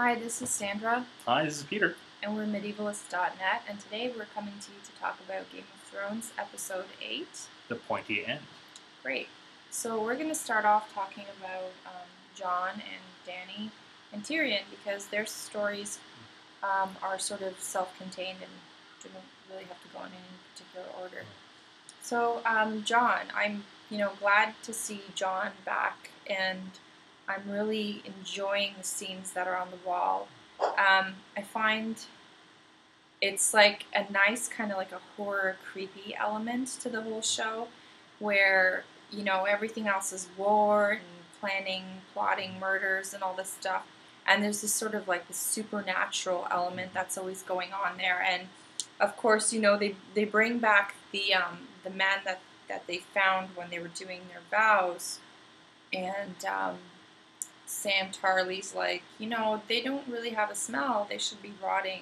Hi, this is Sandra, Hi, this is Peter. and we're medievalist.net, and today we're coming to you to talk about Game of Thrones Episode 8. The pointy end. Great. So we're going to start off talking about Jon and Dany and Tyrion because their stories are sort of self-contained and don't really have to go in any particular order. So Jon, I'm glad to see Jon back, and I'm really enjoying the scenes that are on the wall. I find it's like a nice kind of like a horror creepy element to the whole show where everything else is war and planning, plotting murders and all this stuff, and there's this sort of like the supernatural element that's always going on there. And of course they bring back the man that they found when they were doing their vows. And Sam Tarley's like, they don't really have a smell. They should be rotting.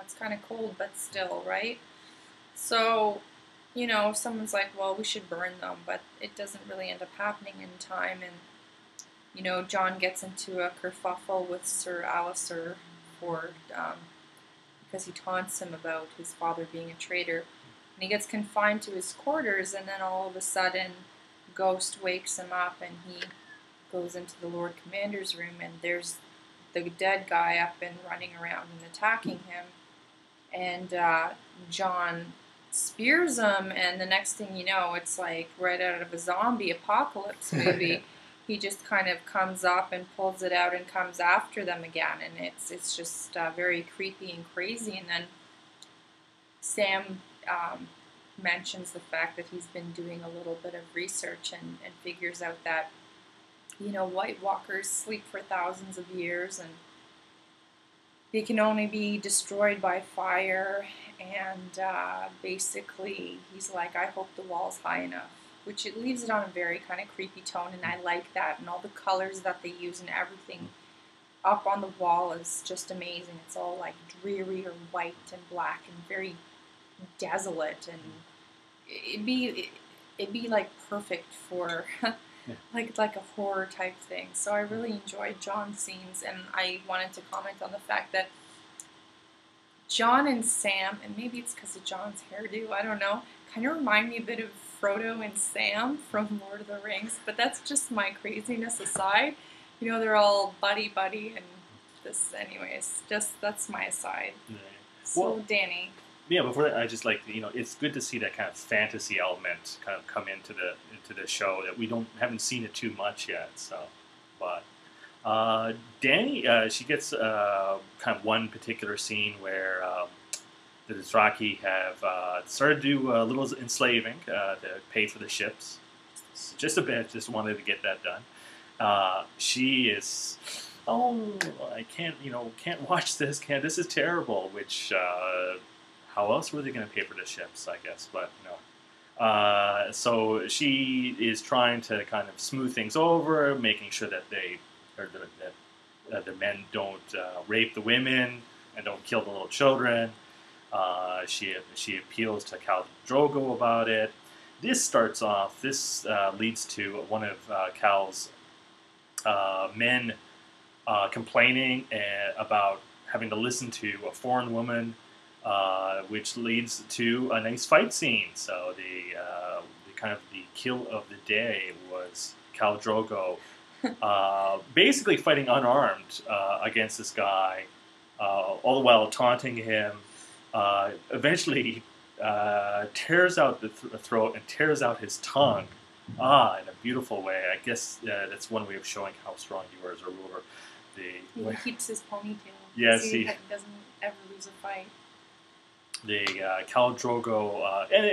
It's kind of cold, but still, right? So, someone's like, well, we should burn them, but it doesn't really end up happening in time. And, Jon gets into a kerfuffle with Sir Alistair for, because he taunts him about his father being a traitor. And he gets confined to his quarters, and then all of a sudden, Ghost wakes him up, and he goes into the Lord Commander's room, and there's the dead guy up and running around and attacking him. And Jon spears him, and the next thing you know, it's like right out of a zombie apocalypse movie. He just kind of comes up and pulls it out and comes after them again, and it's just very creepy and crazy. And then Sam mentions the fact that he's been doing a little bit of research and figures out that White Walkers sleep for thousands of years, and they can only be destroyed by fire. And basically, he's like, I hope the wall's high enough, which it leaves it on a very kind of creepy tone, and I like that. And all the colors that they use and everything up on the wall is just amazing. It's all like dreary or white and black and very desolate, and it'd be like perfect for like a horror type thing. So I really enjoyed Jon's scenes, and I wanted to comment on the fact that Jon and Sam, and maybe it's because of Jon's hairdo, I don't know, kind of remind me a bit of Frodo and Sam from Lord of the Rings, but that's just my craziness aside. They're all buddy, and this, anyways, just that's my aside. Yeah. So, well, Dany. Yeah, before that, I just like it's good to see that kind of fantasy element kind of come into the show that we haven't seen it too much yet. So, but Dany, she gets kind of one particular scene where the Dothraki have started to do a little enslaving to pay for the ships, just a bit. Just wanted to get that done. She is. Oh, I can't watch this. This is terrible. Which how else were they going to pay for the ships? I guess, but no. So she is trying to kind of smooth things over, making sure that the men don't rape the women and don't kill the little children. She appeals to Khal Drogo about it. This starts off. This leads to one of Khal's men complaining about having to listen to a foreign woman, which leads to a nice fight scene. So the kind of the kill of the day was Khal Drogo basically fighting unarmed against this guy, all the while taunting him. Eventually tears out the throat and tears out his tongue. In a beautiful way. I guess that's one way of showing how strong you are as a ruler. He keeps his ponytail. Yes, he doesn't ever lose a fight. The Khal Drogo, and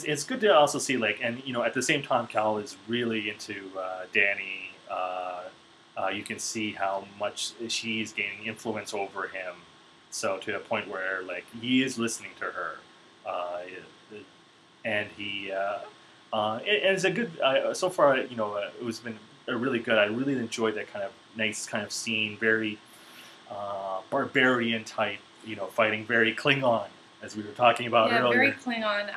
it's good to also see at the same time Khal is really into Dany. You can see how much she's gaining influence over him. So to a point where he is listening to her, and he and it's a good so far. It was been really good. I really enjoyed that kind of nice kind of scene, very barbarian type, fighting, very Klingon, as we were talking about earlier. Yeah, very Klingon.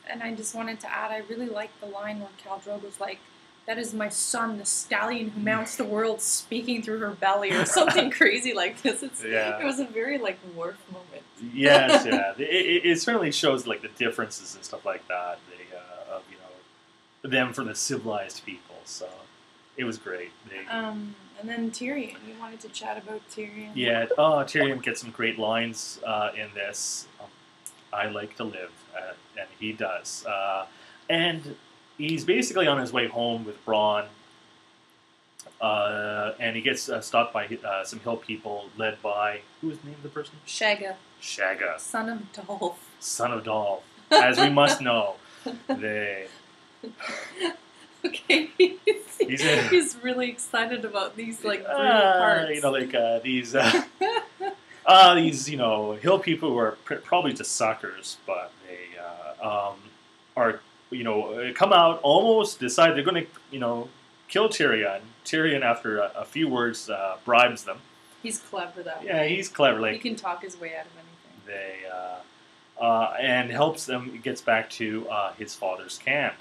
And I just wanted to add, I really liked the line where Khal Drogo's like, that is my son, the stallion who mounts the world, speaking through her belly, or something crazy like this. It was a very like Worf moment. Yes, yeah. It certainly shows like the differences and stuff like that. Of them from the civilized people. So it was great. And then Tyrion. You wanted to chat about Tyrion. Yeah. Tyrion gets some great lines in this. I like to live, and he does. And he's basically on his way home with Bronn. And he gets stopped by some hill people led by, who is named the person? Shagga. Shagga. Son of Dolph. Son of Dolph. As we must know. They... Okay, he's really excited about these like brutal parts. These hill people who are probably just suckers, but they are come out, almost decide they're going to kill Tyrion. Tyrion, after a few words, bribes them. He's clever that way. Yeah, he's clever. Like, he can talk his way out of anything. And helps them. Gets back to his father's camp,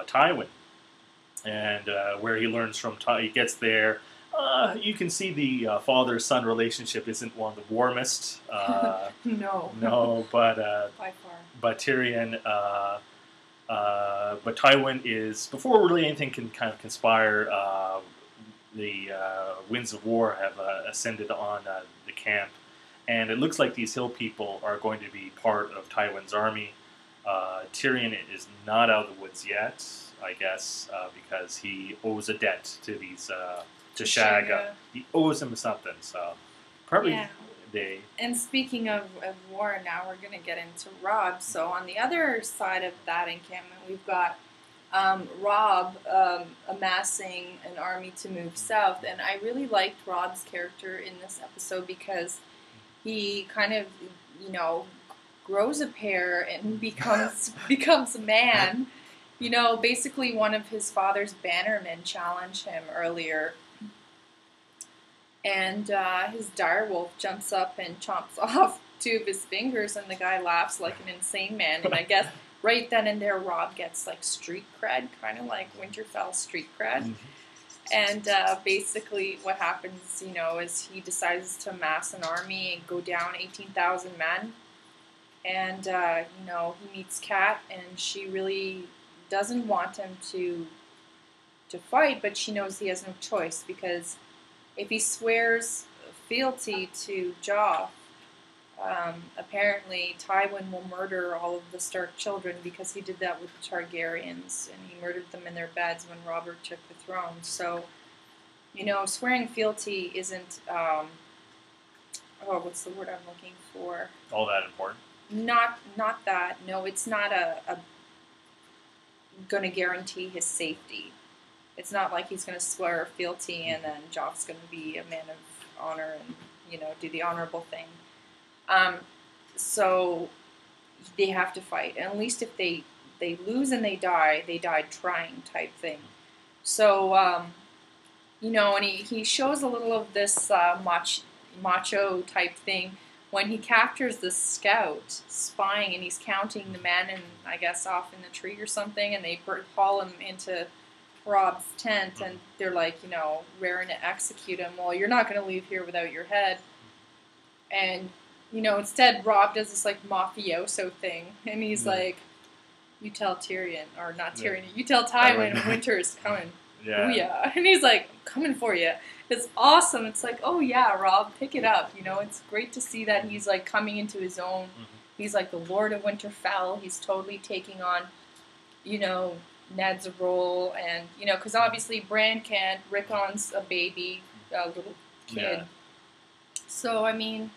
Tywin, and where he learns from. He gets there. You can see the father-son relationship isn't one of the warmest. No, but by far. But Tyrion. But Tywin is, before really anything can kind of conspire, the winds of war have ascended on the camp, and it looks like these hill people are going to be part of Tywin's army. Tyrion is not out of the woods yet, I guess, because he owes a debt to these to Shagga. He owes him something, so probably they. And speaking of war, now we're going to get into Robb. So on the other side of that encampment, we've got Robb amassing an army to move south, and I really liked Robb's character in this episode because he kind of, grows a pair and becomes a man. Basically one of his father's bannermen challenged him earlier, and his direwolf jumps up and chomps off 2 of his fingers, and the guy laughs like an insane man. And I guess right then and there, Robb gets like street cred, kind of like Winterfell street cred. Mm-hmm. And basically what happens, is he decides to amass an army and go down 18,000 men. And, he meets Kat, and she really doesn't want him to fight, but she knows he has no choice, because if he swears fealty to Joff, apparently Tywin will murder all of the Stark children, because he did that with the Targaryens, and he murdered them in their beds when Robert took the throne. So, swearing fealty isn't, what's the word I'm looking for? All that important? Not that. No, it's not a going to guarantee his safety. It's not like he's going to swear fealty and then Joff's going to be a man of honor and, do the honorable thing. So they have to fight. And at least if they lose and they died trying type thing. So, and he shows a little of this macho type thing when he captures the scout spying, and he's counting the men, and I guess off in the tree or something, and they haul him into Robb's tent, and they're like, raring to execute him. Well, you're not going to leave here without your head. And, instead Robb does this like mafioso thing, and he's like, you tell Tyrion, or not Tyrion, you tell Tywin winter is coming. Yeah. Booyah. And he's like, I'm coming for you. It's awesome. It's like, oh yeah, Robb, pick it up. It's great to see that he's like coming into his own. Mm-hmm. He's like the Lord of Winterfell. He's totally taking on, Ned's role, and because obviously Bran can't. Rickon's a baby, a little kid. Yeah. So I mean,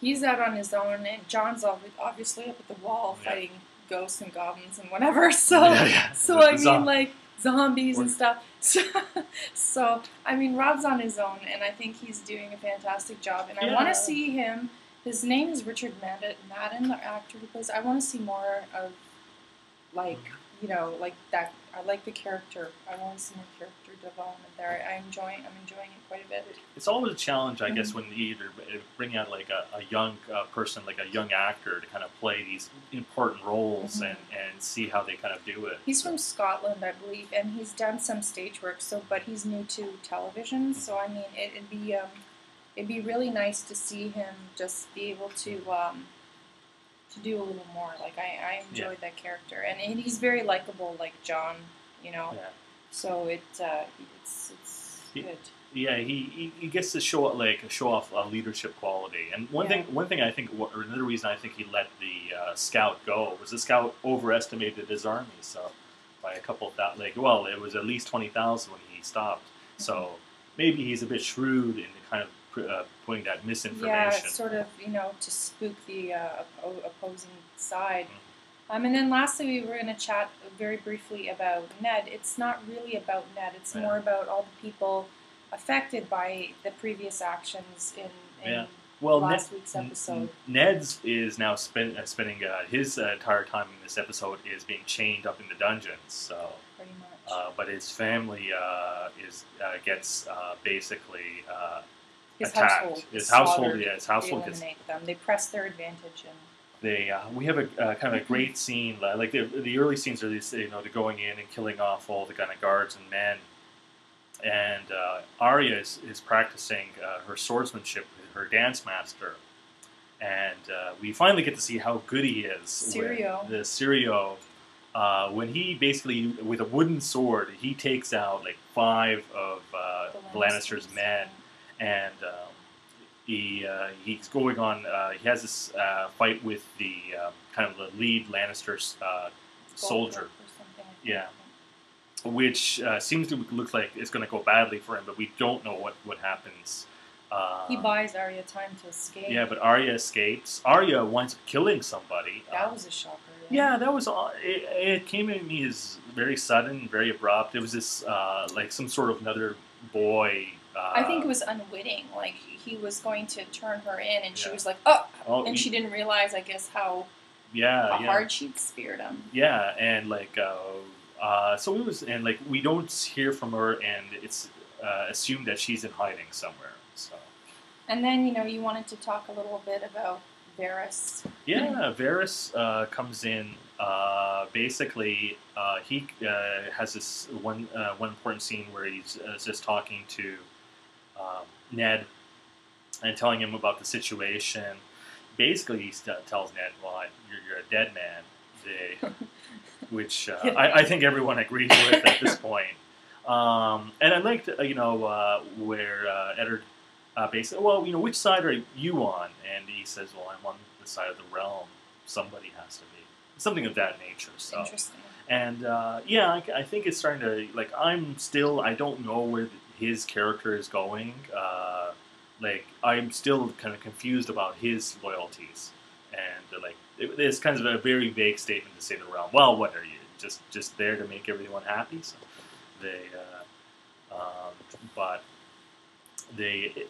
he's out on his own, and Jon's obviously up at the wall fighting ghosts and goblins and whatever. So so I mean like zombies and stuff. So I mean, Robb's on his own, and I think he's doing a fantastic job. And I want to see him. His name is Richard Madden, the actor who plays. I want to see more of like like that I like the character. I want some more character development there. I'm enjoying it quite a bit. It's always a challenge, I guess, when you either bring out like a young person, like a young actor, to kind of play these important roles and see how they kind of do it. He's from Scotland, I believe, and he's done some stage work. So, but he's new to television. So, I mean, it'd be really nice to see him just be able to do a little more. Like I enjoyed that character, and he's very likable, like John, you know. Yeah. So it's good. Yeah, he gets to show off a leadership quality. And one thing I think, or another reason I think he let the scout go was the scout overestimated his army. So by a couple of that, it was at least 20,000 when he stopped. So maybe he's a bit shrewd in kind of putting that misinformation. Yeah, sort of, to spook the opposing side. And then lastly, we were going to chat very briefly about Ned. It's not really about Ned. It's more about all the people affected by the previous actions in last week's episode. Ned's is now spending his entire time in this episode is being chained up in the dungeons. So pretty much. But his family gets basically attacked. His household they eliminate them. They press their advantage and. We have a kind of a great scene. Like the early scenes are these, they're going in and killing off all the kind of guards and men. And Arya is practicing her swordsmanship with her dance master. And we finally get to see how good he is. Syrio. When he basicly, with a wooden sword, he takes out 5 of the Lannisters' men. And he's going on. He has this fight with the kind of the lead Lannister soldier. Yeah, which seems to look like it's going to go badly for him, but we don't know what happens. He buys Arya time to escape. Yeah, but Arya escapes. Arya winds up killing somebody. That was a shocker. Yeah, that was. It came at me as very sudden, very abrupt. It was this some sort of another boy. I think it was unwitting. Like he was going to turn her in, and she was like, "Oh!" and she didn't realize, I guess, how hard she'd speared him. Yeah, and so it was, and we don't hear from her, and it's assumed that she's in hiding somewhere. So. And then you wanted to talk a little bit about Varys. Yeah, Varys comes in. Basically, he has this one important scene where he's just talking to Ned and telling him about the situation. Basically, he tells Ned, "Well, you're a dead man," which I think everyone agrees with at this point. And I liked, where Eddard basically, well, you know, which side are you on? And he says, well, I'm on the side of the realm. Somebody has to be. Something of that nature. So. Interesting. And, yeah, I think it's starting to, like, I don't know where his character is going. I'm still kind of confused about his loyalties. And, it's kind of a very vague statement to say the realm. Well, what are you? Just there to make everyone happy? So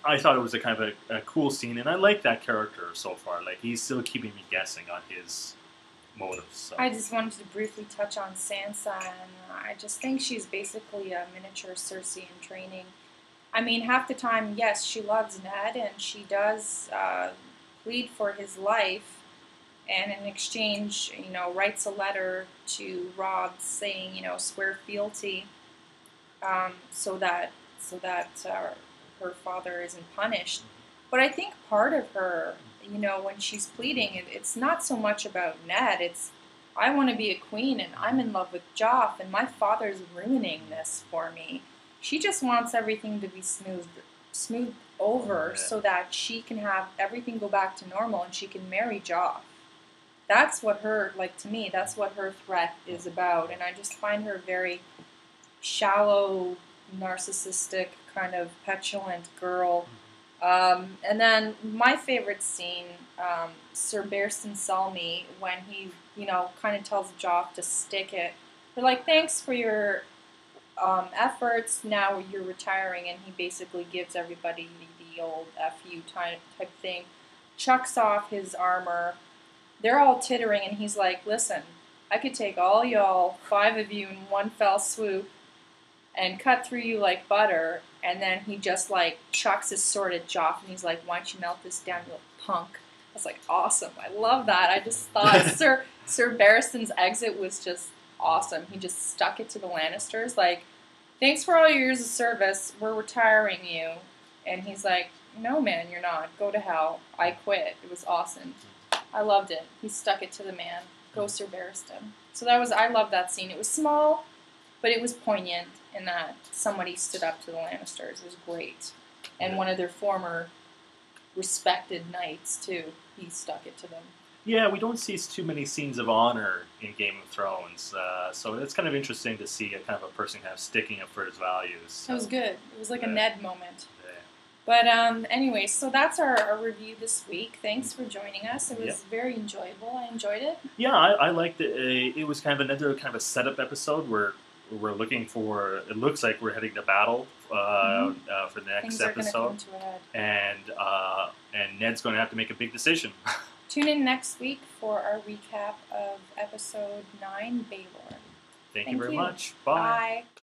I thought it was a kind of a cool scene, and I like that character so far. Like, he's still keeping me guessing on his motives. So. I just wanted to briefly touch on Sansa, and I just think she's basically a miniature Cersei in training. I mean, half the time, yes, she loves Ned, and she does plead for his life, and in exchange, writes a letter to Robb saying, swear fealty, so that her father isn't punished. But I think part of her, when she's pleading, it's not so much about Ned. It's, I want to be a queen, and I'm in love with Joff, and my father's ruining this for me. She just wants everything to be smoothed over so that she can have everything go back to normal and she can marry Joff. That's what her, to me, that's what her threat is about. And I just find her very shallow, narcissistic, kind of petulant girl. And then my favorite scene, Sir Barristan Selmy, when he, kind of tells Joff to stick it. They're like, thanks for your efforts, now you're retiring, and he basically gives everybody the old FU type thing, chucks off his armor. They're all tittering, and he's like, listen, I could take all y'all, 5 of you, in one fell swoop and cut through you like butter. And then he just like chucks his sword at Joff and he's like, why don't you melt this down, you little punk? I was like, awesome. I love that. I just thought Sir Barristan's exit was just awesome. He just stuck it to the Lannisters. Like, thanks for all your years of service. We're retiring you. And he's like, no, man, you're not. Go to hell. I quit. It was awesome. I loved it. He stuck it to the man. Go Sir Barristan. So I loved that scene. It was small, but it was poignant in that somebody stood up to the Lannisters. It was great. And one of their former respected knights, too. He stuck it to them. Yeah, we don't see too many scenes of honor in Game of Thrones, so it's kind of interesting to see a kind of a person kind of sticking up for his values. It was good. It was like a Ned moment. Yeah. But anyway, so that's our review this week. Thanks for joining us. It was very enjoyable. I enjoyed it. Yeah, I liked it. It was kind of another kind of a setup episode where we're looking for. It looks like we're heading to battle for the next episode, Things are going to come to a head. and Ned's going to have to make a big decision. Tune in next week for our recap of episode 9, Baylor. Thank you very much. Bye. Bye.